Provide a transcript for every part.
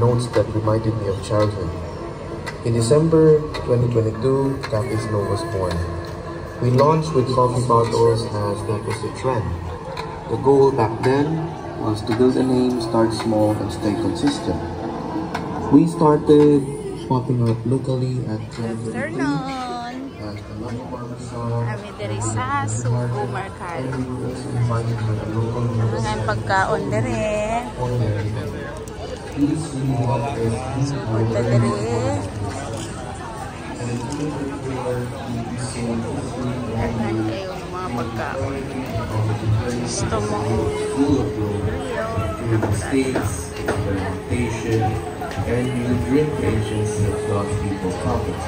notes that reminded me of childhood. In December 2022, Cafe Snow was born. We launched with coffee bottles as that was the trend. The goal back then was to build a name, start small, and stay consistent. We started popping up locally at afternoon. Kami diri sa Sugo Mercado. Ang pagkaon diri. Sugod na diri. Dagan kayo ng mga pagkaon. Gusto mo and you drink patience that God's people profit.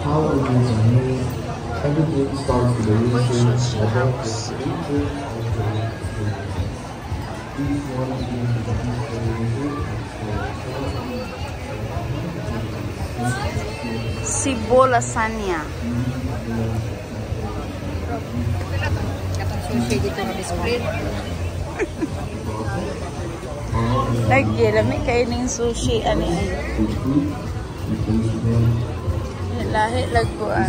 How are these made? Everything starts with the research about the future Cebu lasagna. Sushi dito na biskuit. Lagi, lami kayo ng sushi. Ano yun? Lahi laguan.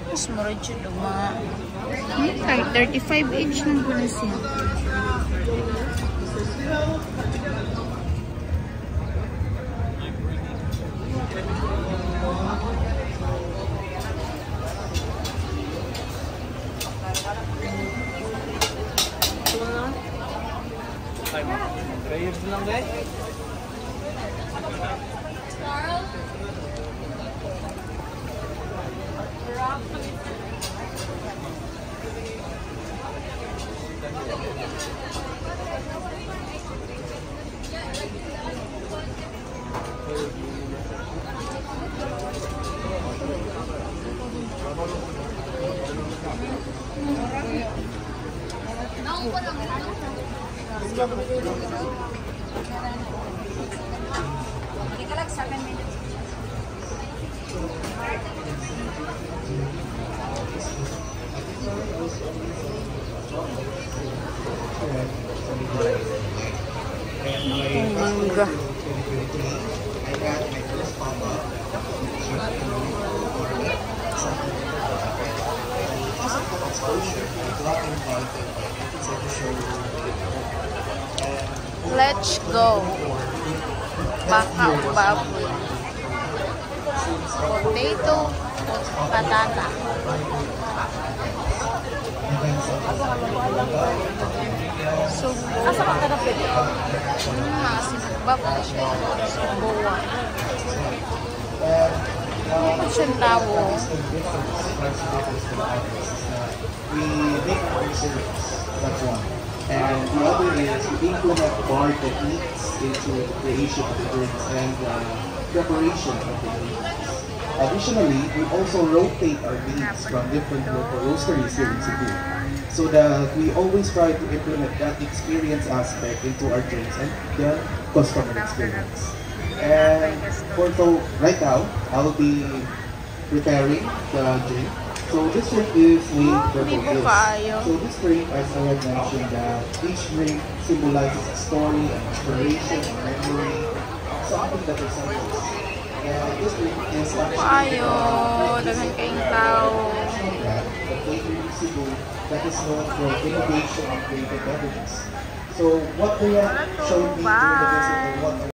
Mas murad yun mga 35 inch ng gula siya. Mangga. Let's go. Baka baboy. Potato, patata. Subo. Asa ka kanapit? Sinubab na siya. Subuan. Ano siyang tawo? We make our research. That's one. And the other is we implement bar techniques into the creation of the drinks and preparation of the drinks. Additionally, we also rotate our beans from different local roasteries here in Cebu, so that we always try to implement that experience aspect into our drinks and the customer experience. And so right now, I will be preparing the drink. So this drink is named Purple Hills. So this drink, as I had mentioned, that each drink symbolizes a story, an inspiration, a memory, something that resembles. And this drink is actually dagan kayong tao. The flavor of Cebu that is known for innovation and creative beverages. So what they have showed me during the visit and what